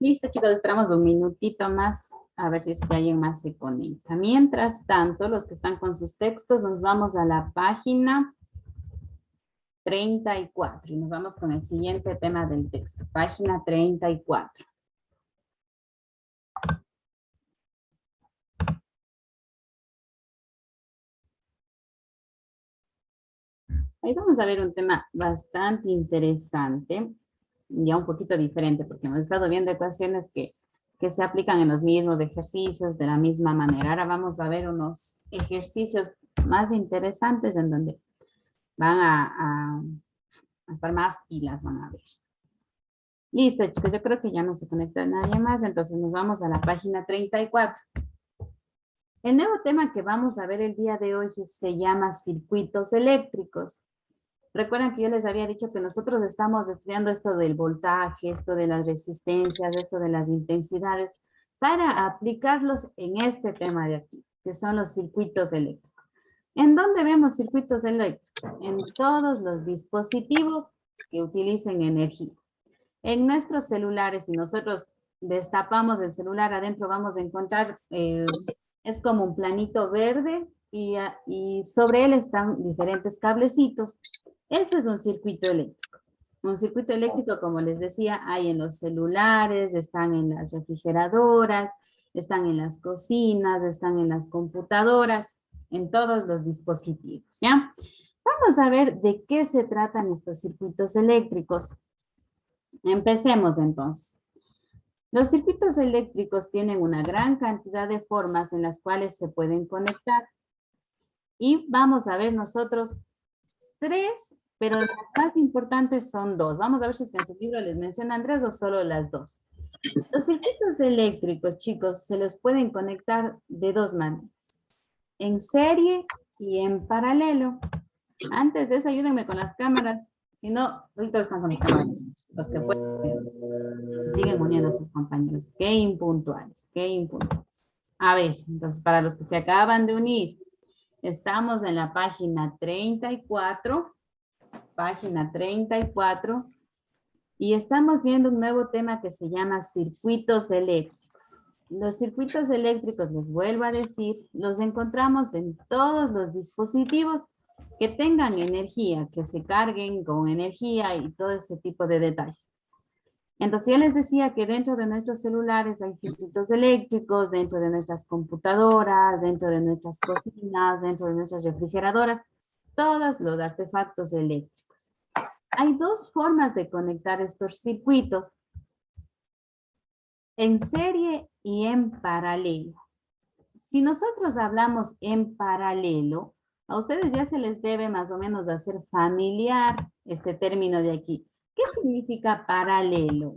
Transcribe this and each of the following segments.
Listo, chicos, esperamos un minutito más a ver si es que alguien más se conecta. Mientras tanto, los que están con sus textos, nos vamos a la página 34 y nos vamos con el siguiente tema del texto. Página 34. Ahí vamos a ver un tema bastante interesante, ya un poquito diferente, porque hemos estado viendo ecuaciones que se aplican en los mismos ejercicios de la misma manera. Ahora vamos a ver unos ejercicios más interesantes en donde van a estar más pilas, van a ver. Listo, chicos, yo creo que ya no se conecta nadie más, entonces nos vamos a la página 34. El nuevo tema que vamos a ver el día de hoy se llama circuitos eléctricos. Recuerdan que yo les había dicho que nosotros estamos estudiando esto del voltaje, esto de las resistencias, esto de las intensidades, para aplicarlos en este tema de aquí, que son los circuitos eléctricos. ¿En dónde vemos circuitos eléctricos? En todos los dispositivos que utilicen energía. En nuestros celulares, si nosotros destapamos el celular adentro, vamos a encontrar, es como un planito verde y sobre él están diferentes cablecitos. Eso es un circuito eléctrico. Un circuito eléctrico, como les decía, hay en los celulares, están en las refrigeradoras, están en las cocinas, están en las computadoras, en todos los dispositivos, ¿ya? Vamos a ver de qué se tratan estos circuitos eléctricos. Empecemos entonces. Los circuitos eléctricos tienen una gran cantidad de formas en las cuales se pueden conectar. Y vamos a ver nosotros tres, pero las más importantes son dos. Vamos a ver si es que en su libro les mencionan tres o solo las dos. Los circuitos eléctricos, chicos, se los pueden conectar de dos maneras. En serie y en paralelo. Antes de eso, ayúdenme con las cámaras. Si no, ahorita están con las cámaras. Los que pueden. Siguen uniendo a sus compañeros. Qué impuntuales, qué impuntuales. A ver, entonces, para los que se acaban de unir, estamos en la página 34. Página 34. Y estamos viendo un nuevo tema que se llama circuitos eléctricos. Los circuitos eléctricos, les vuelvo a decir, los encontramos en todos los dispositivos que tengan energía, que se carguen con energía y todo ese tipo de detalles. Entonces yo les decía que dentro de nuestros celulares hay circuitos eléctricos, dentro de nuestras computadoras, dentro de nuestras cocinas, dentro de nuestras refrigeradoras, todos los artefactos eléctricos. Hay dos formas de conectar estos circuitos, en serie y en paralelo. Si nosotros hablamos en paralelo, a ustedes ya se les debe más o menos hacer familiar este término de aquí. ¿Qué significa paralelo?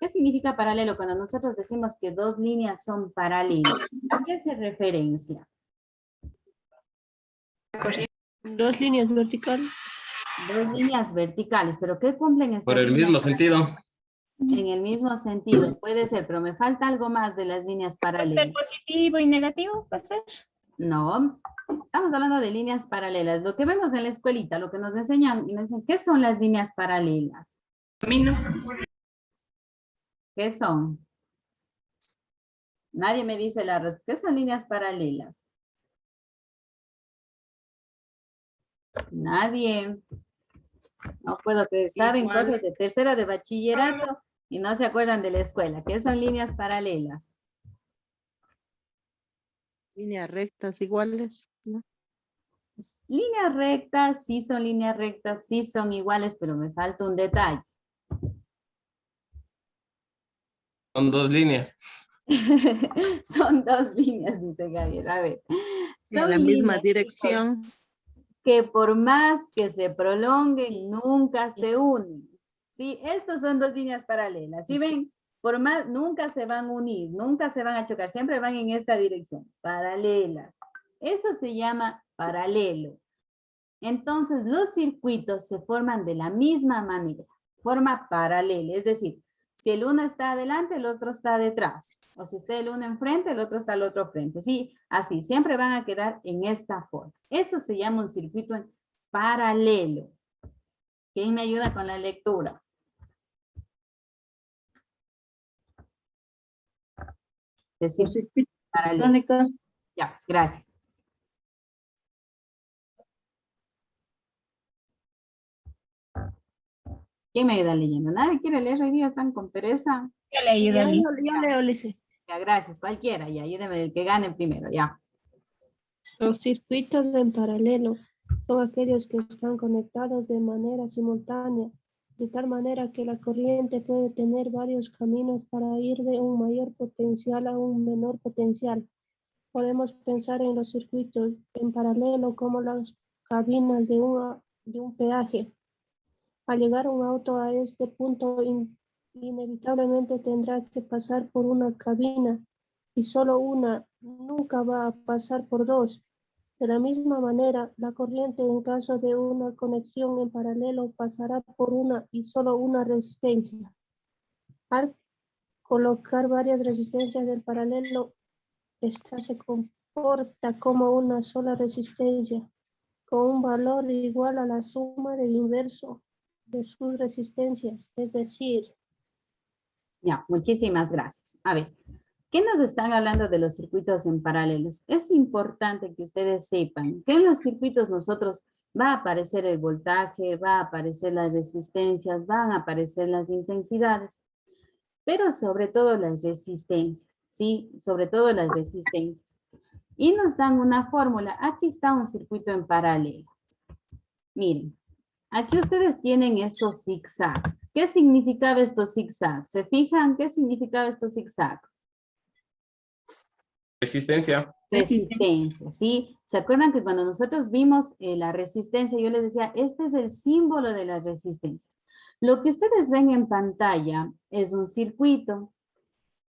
¿Qué significa paralelo? Cuando nosotros decimos que dos líneas son paralelas, ¿a qué se referencia? Dos líneas verticales. Dos líneas verticales, ¿pero qué cumplen estas Por el líneas? mismo sentido. En el mismo sentido, puede ser, pero me falta algo más de las líneas ¿Puede paralelas. ser positivo y negativo? ¿Puede ser? No, estamos hablando de líneas paralelas. Lo que vemos en la escuelita, lo que nos enseñan, y nos dicen, ¿qué son las líneas paralelas? Camino. ¿Qué son? Nadie me dice la respuesta. ¿Qué son líneas paralelas? Nadie. No puedo creer. Saben Igual. cosas de tercero de bachillerato y no se acuerdan de la escuela. ¿Qué son líneas paralelas? Líneas rectas iguales, ¿no? Líneas rectas, sí son líneas rectas, sí son iguales, pero me falta un detalle. Son dos líneas. Son dos líneas, dice Gabriel. A ver. En la misma líneas, dirección. chicos, que por más que se prolonguen, nunca se unen. Sí, estos son dos líneas paralelas. ¿Sí ven? Por más, nunca se van a unir, nunca se van a chocar, siempre van en esta dirección, paralelas. Eso se llama paralelo. Entonces, los circuitos se forman de la misma manera, forma paralela, es decir, si el uno está adelante, el otro está detrás, o si está el uno enfrente, el otro está al otro frente, sí, así, siempre van a quedar en esta forma. Eso se llama un circuito en paralelo. ¿Quién me ayuda con la lectura? de circuitos paralelos. Mónica. Ya, gracias. ¿Quién me ayuda leyendo? ¿Nadie quiere leer hoy día? ¿Están con pereza? Yo le ayudo a Liz. Yo leo, Lice. Ya, gracias. Cualquiera, ya, ayúdeme el que gane primero, ya. Los circuitos en paralelo son aquellos que están conectados de manera simultánea, de tal manera que la corriente puede tener varios caminos para ir de un mayor potencial a un menor potencial. Podemos pensar en los circuitos en paralelo como las cabinas de un peaje. Al llegar un auto a este punto, inevitablemente tendrá que pasar por una cabina y solo una, nunca va a pasar por dos. De la misma manera, la corriente en caso de una conexión en paralelo pasará por una y solo una resistencia. Al colocar varias resistencias en paralelo, esta se comporta como una sola resistencia, con un valor igual a la suma del inverso de sus resistencias, es decir, Ya, muchísimas gracias. A ver, ¿qué nos están hablando de los circuitos en paralelos? Es importante que ustedes sepan que en los circuitos nosotros va a aparecer el voltaje, va a aparecer las resistencias, van a aparecer las intensidades, pero sobre todo las resistencias, ¿sí? Sobre todo las resistencias. Y nos dan una fórmula. Aquí está un circuito en paralelo. Miren, aquí ustedes tienen estos zigzags. ¿Qué significaba estos zigzags? ¿Se fijan qué significaba estos zigzags? Resistencia. Resistencia, ¿sí? ¿Se acuerdan que cuando nosotros vimos la resistencia, yo les decía, este es el símbolo de las resistencias? Lo que ustedes ven en pantalla es un circuito.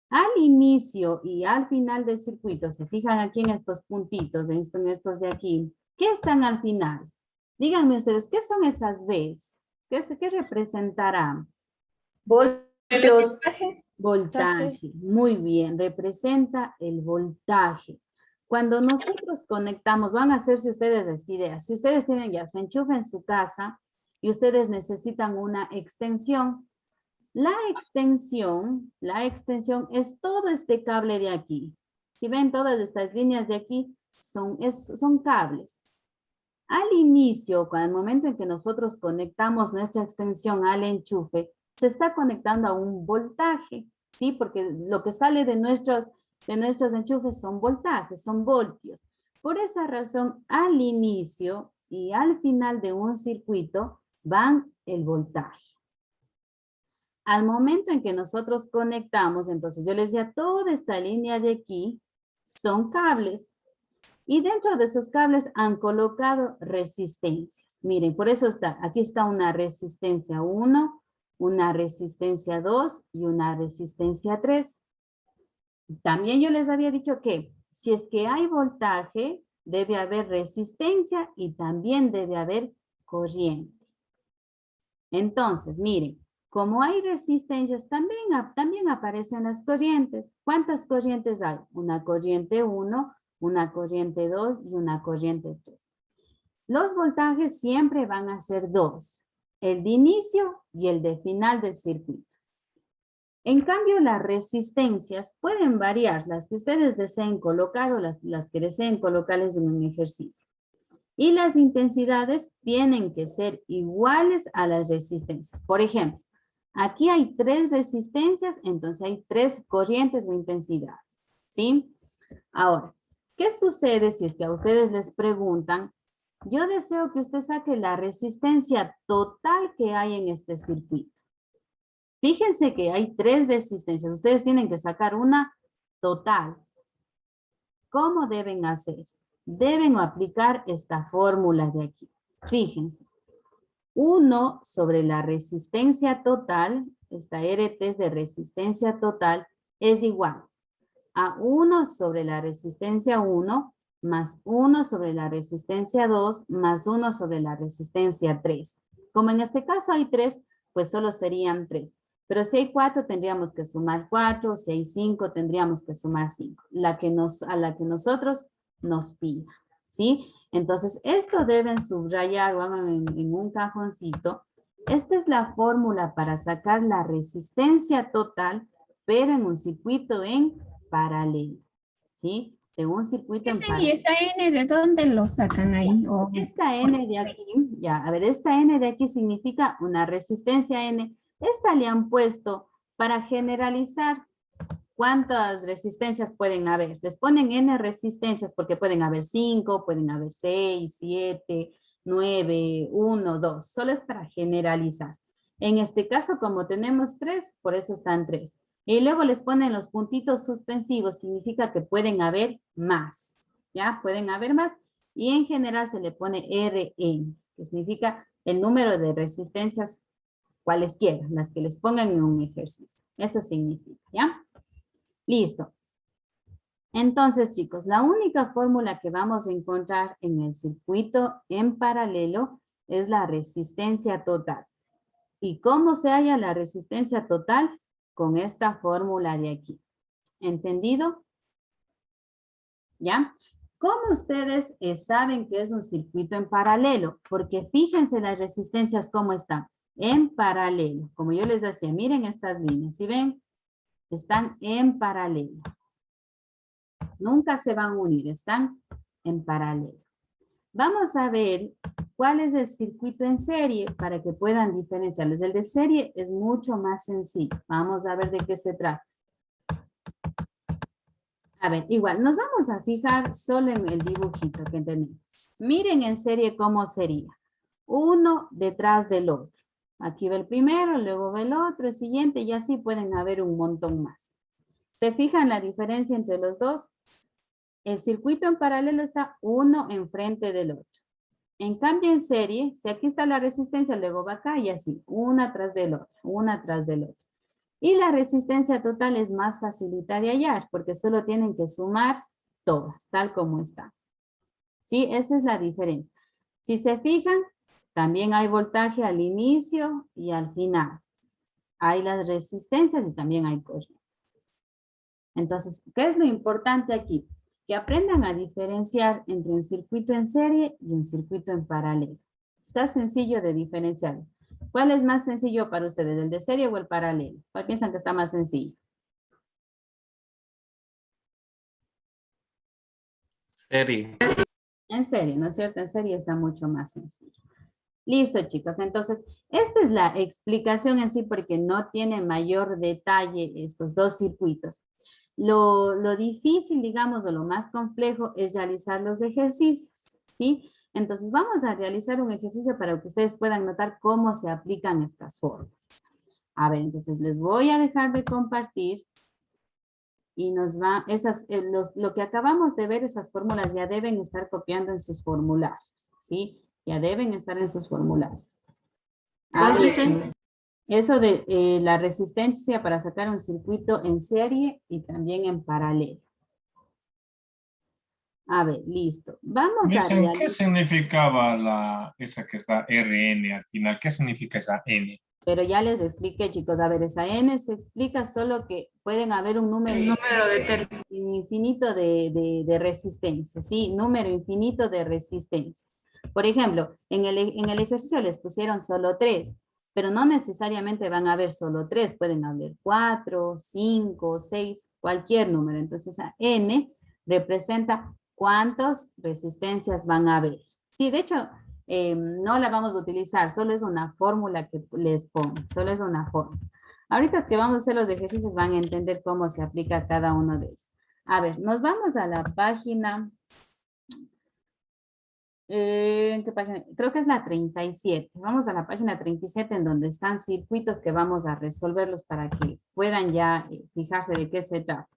Al inicio y al final del circuito, se fijan aquí en estos puntitos, en estos de aquí, ¿qué están al final? Díganme ustedes, ¿qué son esas Bs? ¿Qué representarán? voltios, Voltaje, muy bien, representa el voltaje. Cuando nosotros conectamos, van a hacerse ustedes esta idea. Si ustedes tienen ya su enchufe en su casa y ustedes necesitan una extensión, la extensión es todo este cable de aquí. Si ven todas estas líneas de aquí, son cables. Al inicio, al momento en que nosotros conectamos nuestra extensión al enchufe, se está conectando a un voltaje, ¿sí? Porque lo que sale de nuestros enchufes son voltajes, son voltios. Por esa razón, al inicio y al final de un circuito van el voltaje. Al momento en que nosotros conectamos, entonces yo les decía, toda esta línea de aquí son cables. Y dentro de esos cables han colocado resistencias. Miren, por eso aquí está una resistencia 1, una resistencia 2 y una resistencia 3. También yo les había dicho que si es que hay voltaje, debe haber resistencia y también debe haber corriente. Entonces, miren, como hay resistencias, también aparecen las corrientes. ¿Cuántas corrientes hay? Una corriente 1, una corriente 2 y una corriente 3. Los voltajes siempre van a ser dos, el de inicio y el de final del circuito. En cambio, las resistencias pueden variar, las que ustedes deseen colocar o las que deseen colocarles en un ejercicio. Y las intensidades tienen que ser iguales a las resistencias. Por ejemplo, aquí hay 3 resistencias, entonces hay 3 corrientes o intensidades, ¿sí? Ahora, ¿qué sucede si es que a ustedes les preguntan? Yo deseo que usted saque la resistencia total que hay en este circuito. Fíjense que hay 3 resistencias. Ustedes tienen que sacar una total. ¿Cómo deben hacer? Deben aplicar esta fórmula de aquí. Fíjense. 1 sobre la resistencia total, esta RT es de resistencia total, es igual a 1 sobre la resistencia 1 más 1 sobre la resistencia 2 más 1 sobre la resistencia 3. Como en este caso hay 3, pues solo serían 3. Pero si hay 4, tendríamos que sumar 4. Si hay 5, tendríamos que sumar 5. A la que nosotros nos pida, ¿sí? Entonces, esto deben subrayar o hagan en un cajoncito. Esta es la fórmula para sacar la resistencia total, pero en un circuito en paralelo. ¿Sí? De un circuito en ¿Y paralelo. esta N de dónde lo sacan ahí? O- Esta N de aquí, ya, a ver, esta N de aquí significa una resistencia N. Esta le han puesto para generalizar cuántas resistencias pueden haber. Les ponen N resistencias porque pueden haber 5, pueden haber 6, 7, 9, 1, 2. Solo es para generalizar. En este caso, como tenemos 3, por eso están 3. Y luego les ponen los puntitos suspensivos, significa que pueden haber más. ¿Ya? Pueden haber más. Y en general se le pone Rn, que significa el número de resistencias cualesquiera, las que les pongan en un ejercicio. Eso significa, ¿ya? Listo. Entonces, chicos, la única fórmula que vamos a encontrar en el circuito en paralelo es la resistencia total. ¿Y cómo se halla la resistencia total? Con esta fórmula de aquí. ¿Entendido? ¿Ya? ¿Cómo ustedes saben que es un circuito en paralelo? Porque fíjense las resistencias cómo están. En paralelo. Como yo les decía, miren estas líneas. ¿Sí ven? Están en paralelo. Nunca se van a unir, están en paralelo. Vamos a ver cuál es el circuito en serie para que puedan diferenciarlos. El de serie es mucho más sencillo. Vamos a ver de qué se trata. A ver, igual, nos vamos a fijar solo en el dibujito que tenemos. Miren en serie cómo sería. Uno detrás del otro. Aquí va el primero, luego va el otro, el siguiente, y así pueden haber un montón más. ¿Se fijan la diferencia entre los dos? El circuito en paralelo está uno enfrente del otro. En cambio en serie, si aquí está la resistencia, luego va acá y así, una tras del otro, una tras del otro. Y la resistencia total es más facilita de hallar, porque solo tienen que sumar todas, tal como están. ¿Sí? Esa es la diferencia. Si se fijan, también hay voltaje al inicio y al final. Hay las resistencias y también hay corrientes. Entonces, ¿qué es lo importante aquí? Que aprendan a diferenciar entre un circuito en serie y un circuito en paralelo. Está sencillo de diferenciar. ¿Cuál es más sencillo para ustedes, el de serie o el paralelo? ¿Cuál piensan que está más sencillo? Serie. En serie, ¿no es cierto? En serie está mucho más sencillo. Listo, chicos. Entonces, esta es la explicación en sí porque no tiene mayor detalle estos dos circuitos. Lo difícil, digamos, o lo más complejo es realizar los ejercicios, ¿sí? Entonces, vamos a realizar un ejercicio para que ustedes puedan notar cómo se aplican estas fórmulas. A ver, entonces les voy a dejar de compartir y nos va, lo que acabamos de ver, esas fórmulas ya deben estar copiando en sus formularios, ¿sí? Ya deben estar en sus formularios. A ver, eso de la resistencia para sacar un circuito en serie y también en paralelo. A ver, listo. Vamos a Dicen, ¿qué realizar. significaba esa que está RN al final? ¿Qué significa esa N? Pero ya les expliqué, chicos. A ver, esa N se explica solo que pueden haber un número infinito de resistencia, ¿sí? Número infinito de resistencia. Por ejemplo, en el ejercicio les pusieron solo 3, pero no necesariamente van a haber solo 3, pueden haber 4, 5, 6, cualquier número. Entonces, esa N representa cuántas resistencias van a haber. Sí, de hecho, no la vamos a utilizar, solo es una fórmula que les pongo, solo es una fórmula. Ahorita es que vamos a hacer los ejercicios van a entender cómo se aplica cada uno de ellos. A ver, nos vamos a la página, ¿en qué página? Creo que es la 37. Vamos a la página 37 en donde están circuitos que vamos a resolverlos para que puedan ya fijarse de qué se trata.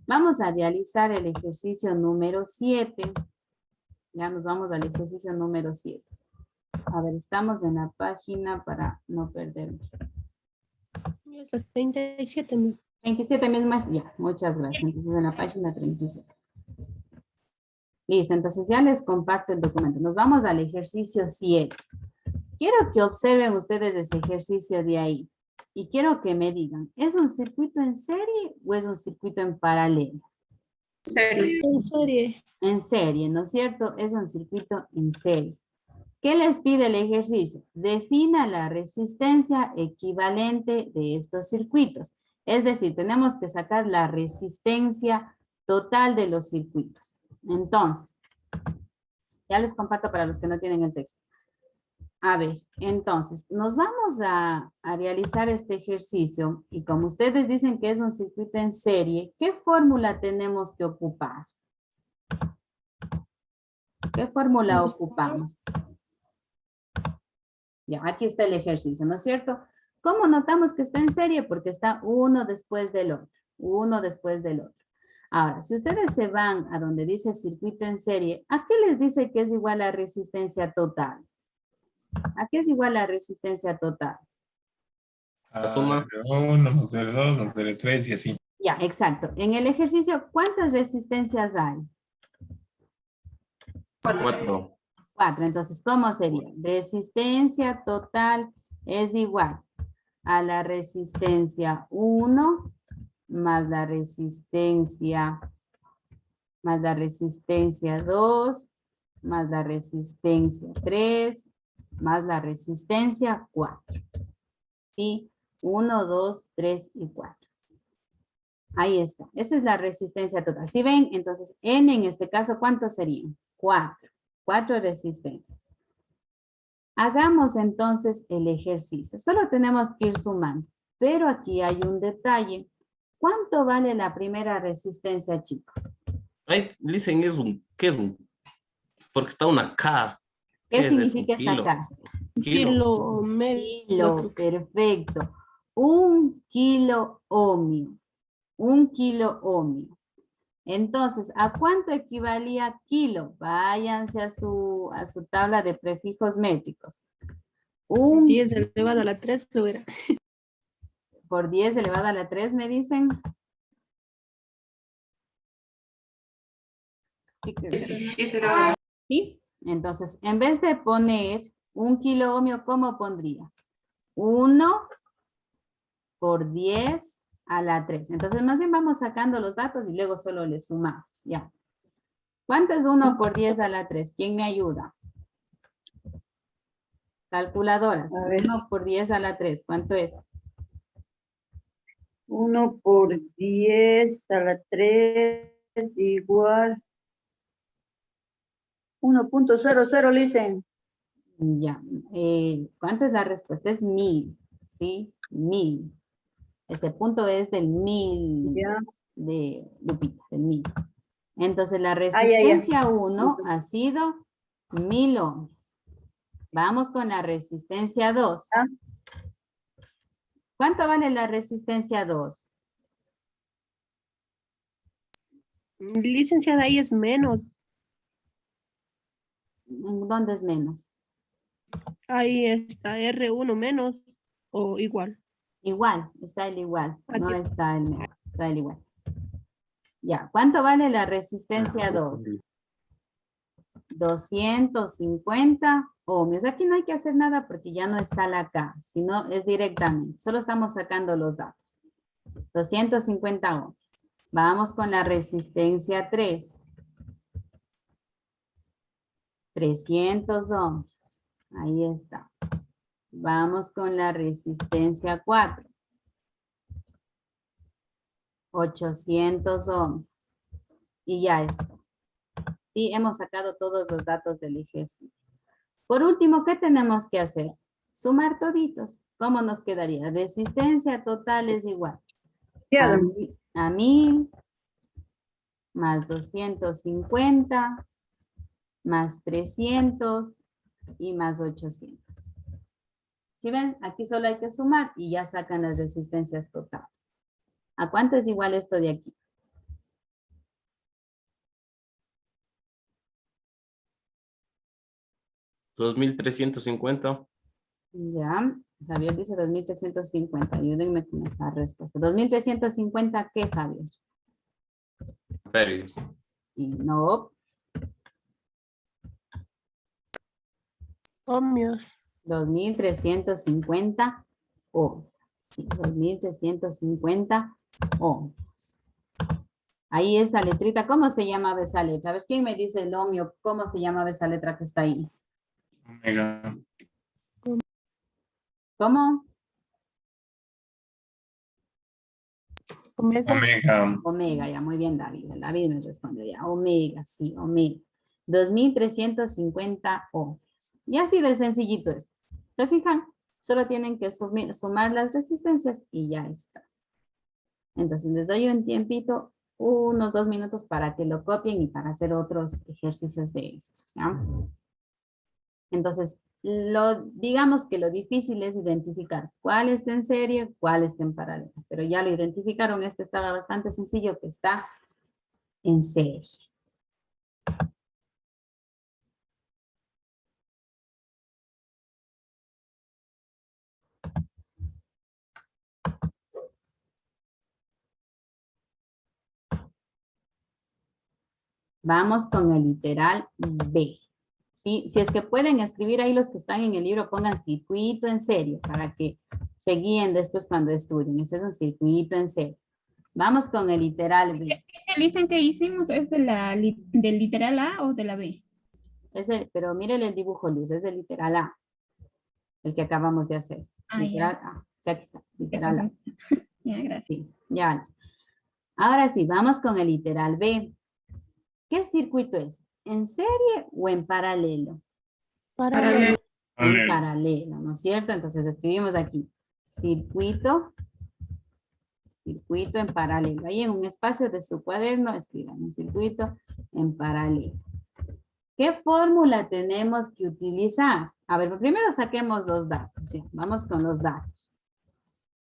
Vamos a realizar el ejercicio número 7. Ya nos vamos al ejercicio número 7. A ver, estamos en la página para no perderme. Es la 37. 27 mismas, ya, muchas gracias. Entonces en la página 37. Listo, entonces ya les comparto el documento. Nos vamos al ejercicio 7. Quiero que observen ustedes ese ejercicio de ahí. Y quiero que me digan, ¿es un circuito en serie o es un circuito en paralelo? En serie. En serie, ¿no es cierto? Es un circuito en serie. ¿Qué les pide el ejercicio? Defina la resistencia equivalente de estos circuitos. Es decir, tenemos que sacar la resistencia total de los circuitos. Entonces, ya les comparto para los que no tienen el texto. A ver, entonces, nos vamos a realizar este ejercicio y como ustedes dicen que es un circuito en serie, ¿qué fórmula tenemos que ocupar? ¿Qué fórmula ocupamos? Ya, aquí está el ejercicio, ¿no es cierto? ¿Cómo notamos que está en serie? Porque está uno después del otro, uno después del otro. Ahora, si ustedes se van a donde dice circuito en serie, ¿a qué les dice que es igual a resistencia total? ¿A qué es igual la resistencia total? La suma. 1 más del 2 más del 3 y así. Ya, exacto. En el ejercicio, ¿cuántas resistencias hay? 4. 4. Entonces, ¿cómo sería? Resistencia total es igual a la resistencia 1 más la resistencia 2 más la resistencia 3 más la resistencia 4. ¿Sí? 1, 2, 3 y 4. Ahí está. Esa es la resistencia total. Si ven, entonces N en este caso, ¿cuántos serían? 4. 4 resistencias. Hagamos entonces el ejercicio. Solo tenemos que ir sumando. Pero aquí hay un detalle. ¿Cuánto vale la primera resistencia, chicos? Ahí dicen ¿qué es un? Porque está una K. ¿Qué es eso? significa Kilo. sacar? Kilo medio. Kilo, perfecto. 1 kilo ohmio. 1 kilo ohmio. Entonces, ¿a cuánto equivalía kilo? Váyanse a su tabla de prefijos métricos. 10 elevado a la 3, creo era. Por 10 elevado a la 3, me dicen. ¿Sí? Entonces, en vez de poner 1 kilo ohmio, ¿cómo pondría? 1 por 10 a la 3. Entonces, más bien vamos sacando los datos y luego solo le sumamos. Ya. ¿Cuánto es 1 por 10 a la 3? ¿Quién me ayuda? Calculadoras. 1 por 10 a la 3. ¿Cuánto es? 1 por 10 a la 3 igual 1.00, dicen. Ya. ¿Cuánto es la respuesta? Es 1000. ¿Sí? 1000. Ese punto es del 1000 Ya. de Lupita, del 1000. Entonces la ya. resistencia 1 ha sido 1000 ohmios. Vamos con la resistencia 2. Ah. ¿Cuánto vale la resistencia 2? Licenciada, ahí es menos. ¿Dónde es menos? Ahí está R1 menos o igual. Igual, está el igual, no Aquí. está el menos, está el igual. Ya, ¿cuánto vale la resistencia 2? 250 ohmios. Aquí no hay que hacer nada porque ya no está la K, sino es directamente. Solo estamos sacando los datos. 250 ohmios. Vamos con la resistencia 3. 300 ohmios. Ahí está. Vamos con la resistencia 4. 800 ohmios. Y ya está. Sí, hemos sacado todos los datos del ejercicio. Por último, ¿qué tenemos que hacer? Sumar toditos. ¿Cómo nos quedaría? Resistencia total es igual a 1000 más 250 más 300 y más 800. ¿Sí ven? Aquí solo hay que sumar y ya sacan las resistencias totales. ¿A cuánto es igual esto de aquí? $2350. Ya, Javier dice 2350. Ayúdenme con esa respuesta. ¿2350 qué, Javier? Amperios. Y no, Ohmios. 2350 ohmios. Sí, 2350 ohmios. Ahí esa letrita, ¿cómo se llamaba esa letra? A ver, ¿quién me dice el ohmio? ¿Cómo se llamaba esa letra que está ahí? Omega. ¿Cómo? Omega. Omega. Omega, ya, muy bien, David. David me responde ya. Omega, sí, omega. 2350 ohmios. Y así de sencillito es. ¿Se fijan? Solo tienen que sumar las resistencias y ya está. Entonces les doy un tiempito, unos 2 minutos para que lo copien y para hacer otros ejercicios de estos, ¿ya? Entonces, digamos que lo difícil es identificar cuál está en serie, cuál está en paralelo. Pero ya lo identificaron, este estaba bastante sencillo, que está en serie. Vamos con el literal B. ¿Sí? Si es que pueden escribir ahí los que están en el libro, pongan circuito en serie para que se guíen después cuando estudien. Eso es un circuito en serie. Vamos con el literal B. ¿Ese listen que hicimos es de del literal A o de la B? Pero miren el dibujo, Luz, es el literal A, el que acabamos de hacer. Ah, Literal ya. A. O sea, aquí está, literal A. Ya, gracias. Sí, ya. Ahora sí, vamos con el literal B. ¿Qué circuito es? ¿En serie o en paralelo? Paralelo. En paralelo, ¿no es cierto? Entonces escribimos aquí, circuito en paralelo. Ahí en un espacio de su cuaderno escriban un circuito en paralelo. ¿Qué fórmula tenemos que utilizar? A ver, primero saquemos los datos. ¿Sí? Vamos con los datos.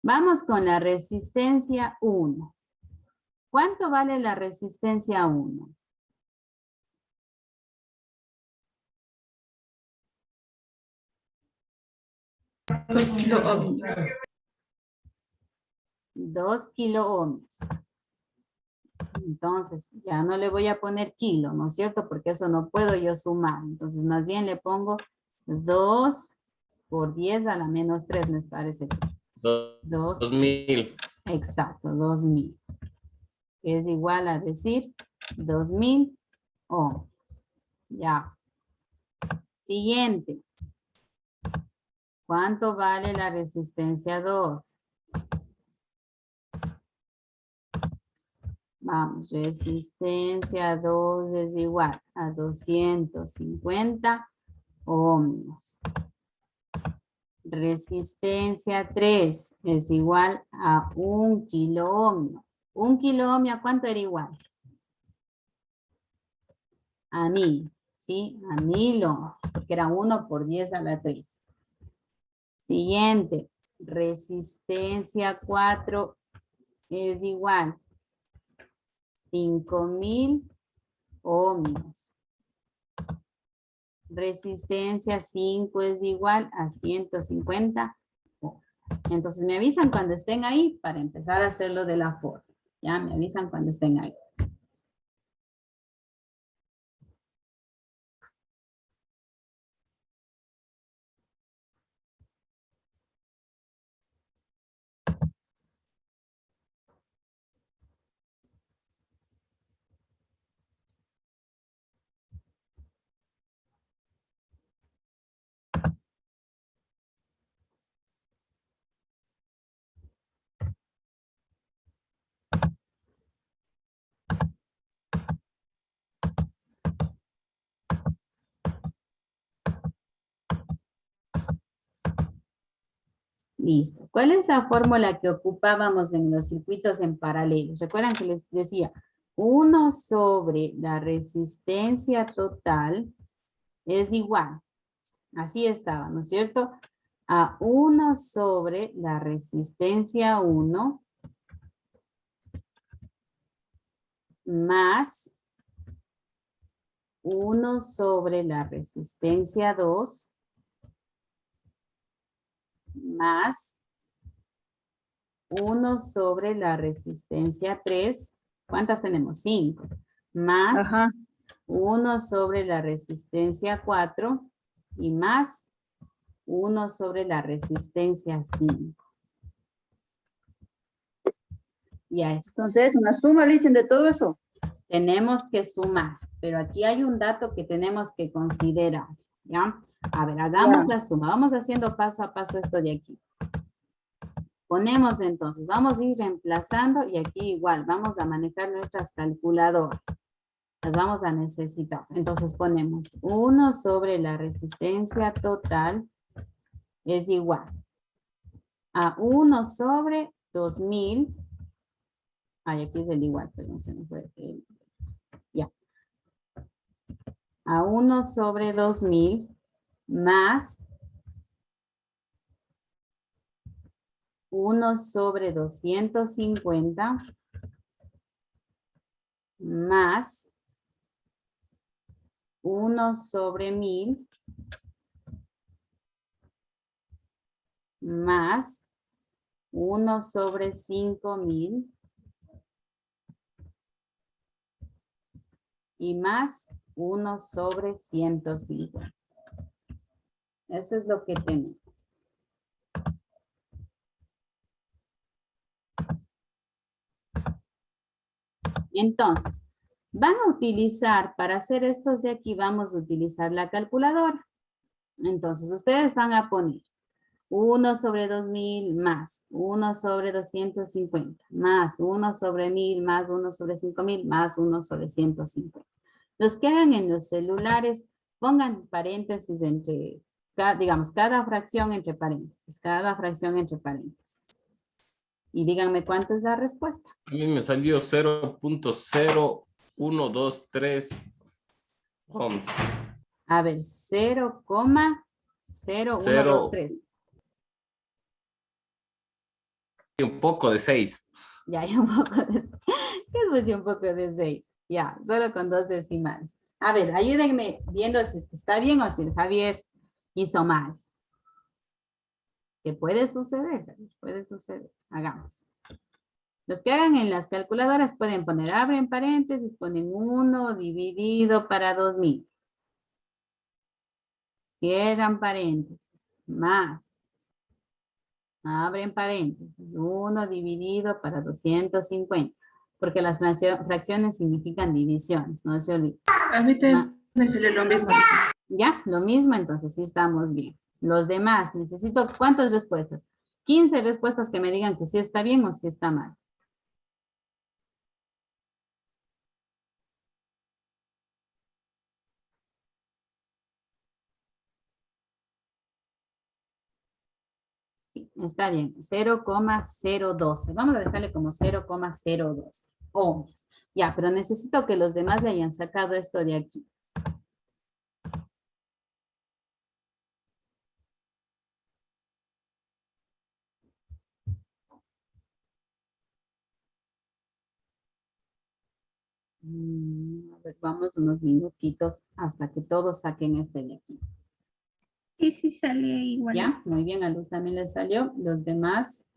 Vamos con la resistencia 1. ¿Cuánto vale la resistencia 1? 2 kiloohmios. Entonces, ya no le voy a poner kilo, ¿no es cierto? Porque eso no puedo yo sumar. Entonces, más bien le pongo 2 por 10 a la menos 3, me parece. 2000. Exacto, 2000. Es igual a decir 2000 ohmios. Ya. Siguiente. ¿Cuánto vale la resistencia 2? Vamos, resistencia 2 es igual a 250 ohmios. Resistencia 3 es igual a 1 kiloohmio. 1 kiloohmio, ¿a cuánto era igual? A 1000, ¿sí? A 1000 ohmios, porque era 1 por 10 a la 3. Siguiente, resistencia 4 es igual 5000 ohmios. Resistencia 5 es igual a 150 ohmios. Entonces me avisan cuando estén ahí para empezar a hacerlo de la forma. Ya me avisan cuando estén ahí. Listo. ¿Cuál es la fórmula que ocupábamos en los circuitos en paralelo? ¿Recuerdan que les decía? 1 sobre la resistencia total es igual. Así estaba, ¿no es cierto? A 1 sobre la resistencia 1 más 1 sobre la resistencia 2 más 1 sobre la resistencia 3. ¿Cuántas tenemos? 5. Más 1 sobre la resistencia 4 y más 1 sobre la resistencia 5. Ya está. Entonces, una suma, dicen, de todo eso. Tenemos que sumar, pero aquí hay un dato que tenemos que considerar, ¿ya? A ver, hagamos la suma. Vamos haciendo paso a paso esto de aquí. Ponemos entonces, vamos a ir reemplazando y aquí igual vamos a manejar nuestras calculadoras. Las vamos a necesitar. Entonces ponemos 1 sobre la resistencia total es igual a 1 sobre 2000. Ay, aquí es el igual, perdón, se me fue. Ya. A 1 sobre 2000 más 1 sobre 250 más 1 sobre 1000 más 1 sobre 5000 y más 1 sobre 150. Eso es lo que tenemos. Entonces, van a utilizar, para hacer estos de aquí, vamos a utilizar la calculadora. Entonces, ustedes van a poner 1 sobre 2000 más 1 sobre 250 más 1 sobre 1000 más 1 sobre 5000 más 1 sobre 150. Los que hagan en los celulares, pongan paréntesis entre, digamos, cada fracción entre paréntesis, cada fracción entre paréntesis. Y díganme cuánto es la respuesta. A mí me salió 0.0123 ohms. A ver, 0,0123. Y un poco de 6. Ya hay un poco de... ¿Qué es un poco de 6? Ya, solo con 2 decimales. A ver, ayúdenme viendo si es que está bien o si el Javier hizo mal. ¿Qué puede suceder? Puede suceder. Hagamos. Los que hagan en las calculadoras pueden poner, abren paréntesis, ponen 1 dividido para 2000. Cierran paréntesis, más. Abren paréntesis, 1 dividido para 250. Porque las fracciones significan divisiones, no se olviden. A mí también me salió lo mismo. Ya, lo mismo, entonces sí estamos bien. Los demás, necesito, ¿cuántas respuestas? 15 respuestas que me digan que sí está bien o sí está mal. Sí, está bien, 0,012. Vamos a dejarle como 0,012 ohms. Ya, pero necesito que los demás le hayan sacado esto de aquí. A ver, vamos unos minutitos hasta que todos saquen este de aquí. Sí, sí sale igual. Ya, muy bien, a Luz también le salió. Los demás,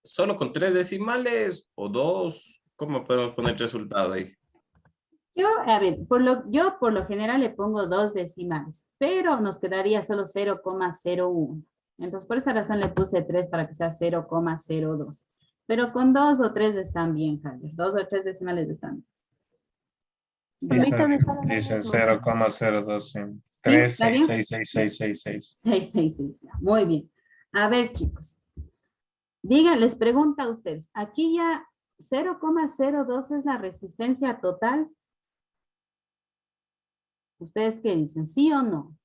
¿Solo con 3 decimales o 2? ¿Cómo podemos poner el resultado ahí? a ver, yo por lo general le pongo 2 decimales, pero nos quedaría solo 0,01. Entonces, por esa razón le puse 3 para que sea 0,02. Pero con 2 o 3 están bien, Javier. 2 o 3 decimales están bien. Ahorita me sale lo Dice mismo. 0,012. ¿Sí? ¿Está bien? 3666666. 666. Muy bien. A ver, chicos. Digan, les pregunto a ustedes. Aquí ya 0,02 es la resistencia total. ¿Ustedes qué dicen? ¿Sí o no?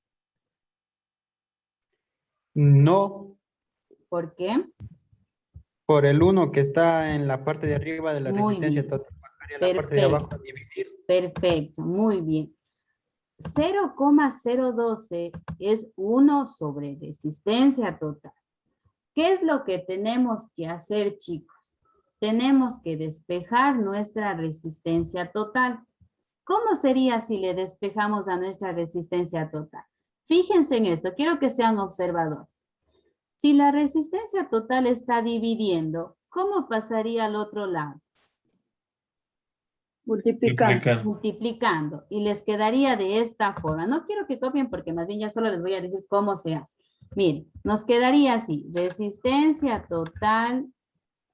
No, ¿Por qué? por el 1 que está en la parte de arriba de la Muy resistencia bien. total, bajaría la parte de abajo a dividir. Perfecto, muy bien. 0,012 es 1 sobre resistencia total. ¿Qué es lo que tenemos que hacer, chicos? Tenemos que despejar nuestra resistencia total. ¿Cómo sería si le despejamos a nuestra resistencia total? Fíjense en esto, quiero que sean observadores. Si la resistencia total está dividiendo, ¿cómo pasaría al otro lado? Multiplicando. Multiplicando. Y les quedaría de esta forma. No quiero que copien porque más bien ya solo les voy a decir cómo se hace. Miren, nos quedaría así. Resistencia total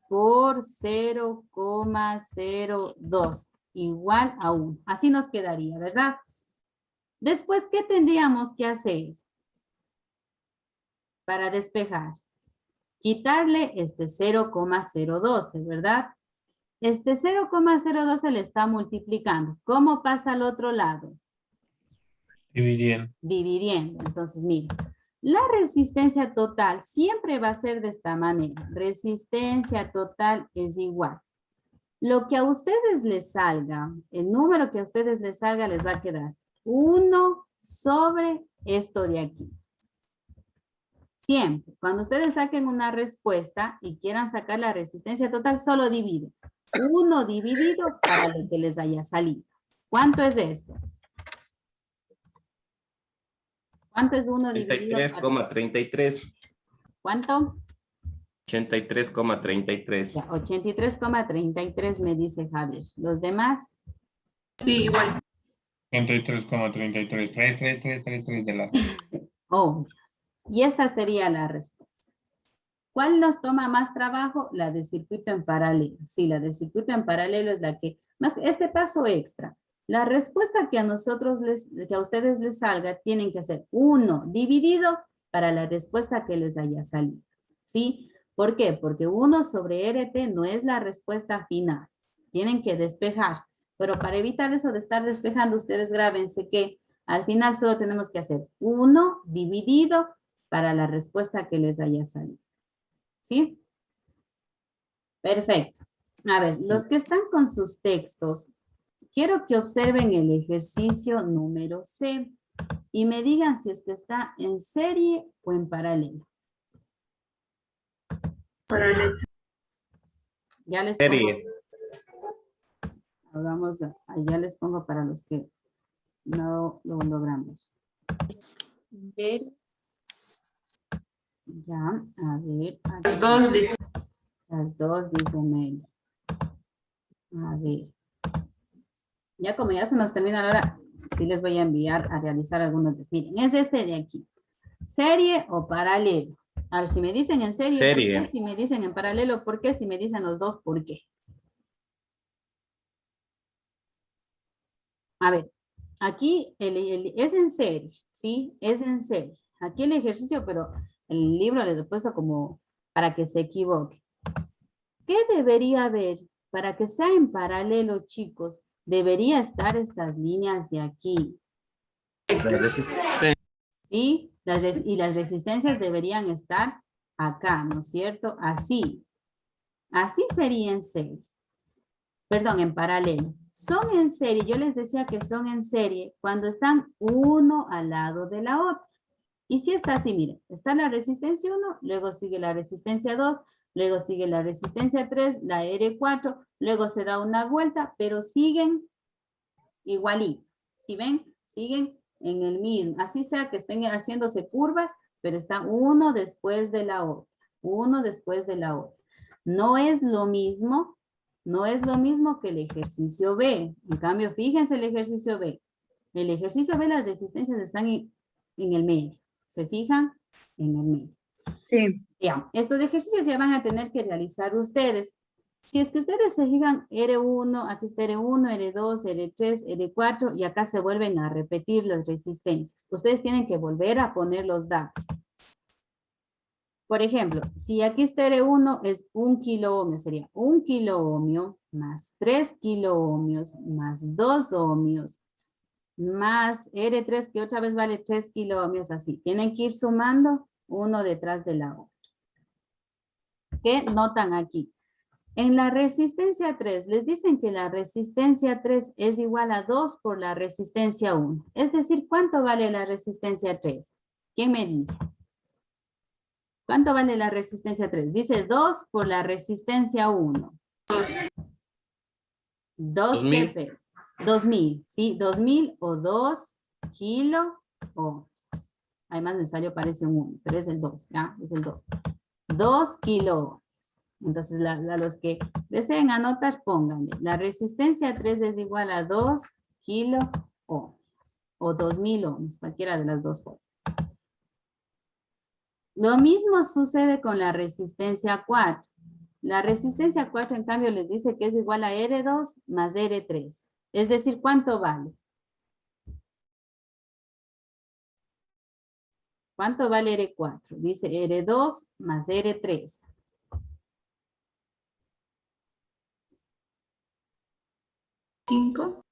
por 0,02 igual a 1. Así nos quedaría, ¿verdad? Después, ¿qué tendríamos que hacer? para despejar. Quitarle este 0,012, ¿verdad? Este 0,012 le está multiplicando. ¿Cómo pasa al otro lado? Dividiendo. Dividiendo. Entonces, miren, la resistencia total siempre va a ser de esta manera. Resistencia total es igual. Lo que a ustedes les salga, el número que a ustedes les salga les va a quedar 1 sobre esto de aquí. Siempre, cuando ustedes saquen una respuesta y quieran sacar la resistencia total, solo dividen. 1 dividido para lo que les haya salido. ¿Cuánto es esto? ¿Cuánto es 1 dividido? 83,33. ¿Cuánto? 83,33. Ya, 83,33 me dice Javier. ¿Los demás? Sí, igual. 33,33. 3 de la. Obvios. Y esta sería la respuesta. ¿Cuál nos toma más trabajo? La de circuito en paralelo. Sí, la de circuito en paralelo es la que, más este paso extra. La respuesta que a ustedes les salga, tienen que hacer 1 dividido para la respuesta que les haya salido. ¿Sí? ¿Por qué? Porque 1 sobre RT no es la respuesta final. Tienen que despejar. Pero para evitar eso de estar despejando, ustedes grábense que al final solo tenemos que hacer 1 dividido para la respuesta que les haya salido. ¿Sí? Perfecto. A ver, los que están con sus textos, quiero que observen el ejercicio número C y me digan si es que está en serie o en paralelo. Paralelo. Ya les Serie. pongo, vamos, ya les pongo para los que no lo logramos. Ya, a ver. Las dos dice. Las dos, dice Mel. A ver. Ya como ya se nos termina la hora, sí les voy a enviar a realizar algunos. Miren, es este de aquí. ¿Serie o paralelo? A ver, si me dicen en serie, Serie. ¿por qué? Si me dicen en paralelo, ¿por qué? Si me dicen los dos, ¿por qué? A ver, aquí es en serie, ¿sí? Es en serie. Aquí el ejercicio, pero el libro les he puesto como para que se equivoque. ¿Qué debería haber para que sea en paralelo, chicos? Debería estar estas líneas de aquí. La resistencia. ¿Sí? Y las resistencias deberían estar acá, ¿no es cierto? Así. Así sería en serie. Perdón, en paralelo. Son en serie, yo les decía que son en serie cuando están uno al lado de la otra. Y si está así, miren, está la resistencia 1, luego sigue la resistencia 2, luego sigue la resistencia 3, la R4, luego se da una vuelta, pero siguen igualitos. ¿Sí ven? Siguen en el mismo. Así sea que estén haciéndose curvas, pero están uno después de la otra. Uno después de la otra. No es lo mismo, no es lo mismo que el ejercicio B. En cambio, fíjense el ejercicio B. El ejercicio B, las resistencias están en el medio. ¿Se fijan? En el medio. Sí. Ya, estos ejercicios ya van a tener que realizar ustedes. Si es que ustedes se fijan, R1, aquí está R1, R2, R3, R4, y acá se vuelven a repetir las resistencias. Ustedes tienen que volver a poner los datos. Por ejemplo, si aquí está R1 es 1 kiloohmio, sería 1 kiloohmio más 3 kiloohmios más 2 ohmios más R3, que otra vez vale 3 kiloohmios, así. Tienen que ir sumando uno detrás de la otra. ¿Qué notan aquí? En la resistencia 3, les dicen que la resistencia 3 es igual a 2 por la resistencia 1. Es decir, ¿cuánto vale la resistencia 3? ¿Quién me dice? ¿Cuánto vale la resistencia 3? Dice 2 por la resistencia 1. 2 2000. 2000, ¿sí? 2000 o 2 kilo o... Además me salió, parece un 1, pero es el 2, ¿ya? Es el 2. 2 kilos. Entonces, a los que deseen anotar, pónganle. La resistencia 3 es igual a 2 kilo ohmios o 2000 ohmios, cualquiera de las dos formas. Lo mismo sucede con la resistencia 4. La resistencia 4, en cambio, les dice que es igual a R2 más R3. Es decir, ¿cuánto vale? ¿Cuánto vale R4? Dice R2 más R3. ¿5?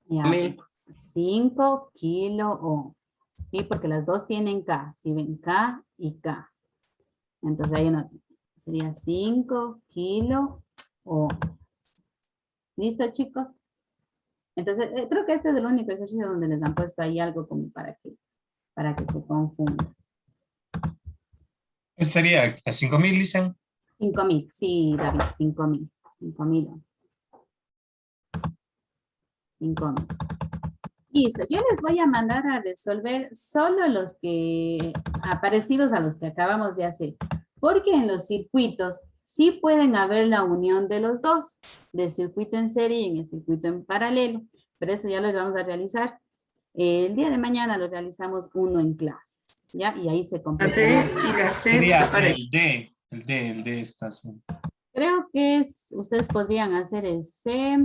Ya, 1000. 5 kilo ohm. Sí, porque las dos tienen K. Si ven K y K. Entonces ahí no, sería 5 kilo ohm. ¿Listo, chicos? Entonces, creo que este es el único ejercicio donde les han puesto ahí algo como para que se confunda. ¿Qué sería? ¿A 5,000 dicen? 5,000, sí, David, 5,000. 5,000 ohms. 5,000. Listo, yo les voy a mandar a resolver solo los que, parecidos a los que acabamos de hacer, porque en los circuitos sí pueden haber la unión de los dos, del circuito en serie y en el circuito en paralelo, pero eso ya lo vamos a realizar. El día de mañana lo realizamos uno en clases, ¿ya? Y ahí se La completa. D y la C Sería desaparecen. el D está así. Creo que ustedes podrían hacer el C,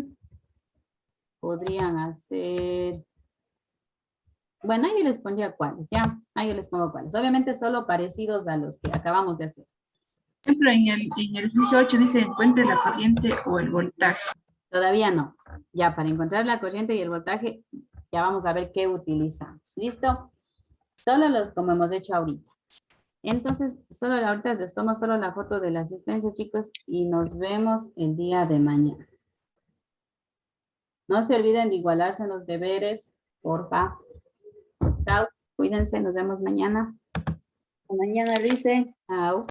podrían hacer... Bueno, ahí yo les pondría cuáles, ¿ya? Ahí yo les pongo cuáles. Obviamente solo parecidos a los que acabamos de hacer. Por ejemplo, en el ejercicio 8 dice encuentre la corriente o el voltaje. Todavía no. Ya para encontrar la corriente y el voltaje, ya vamos a ver qué utilizamos. ¿Listo? Solo los como hemos hecho ahorita. Entonces, solo ahorita les tomo solo la foto de la asistencia, chicos, y nos vemos el día de mañana. No se olviden de igualarse en los deberes, porfa. Chao, cuídense, nos vemos mañana. Mañana dice. Chao.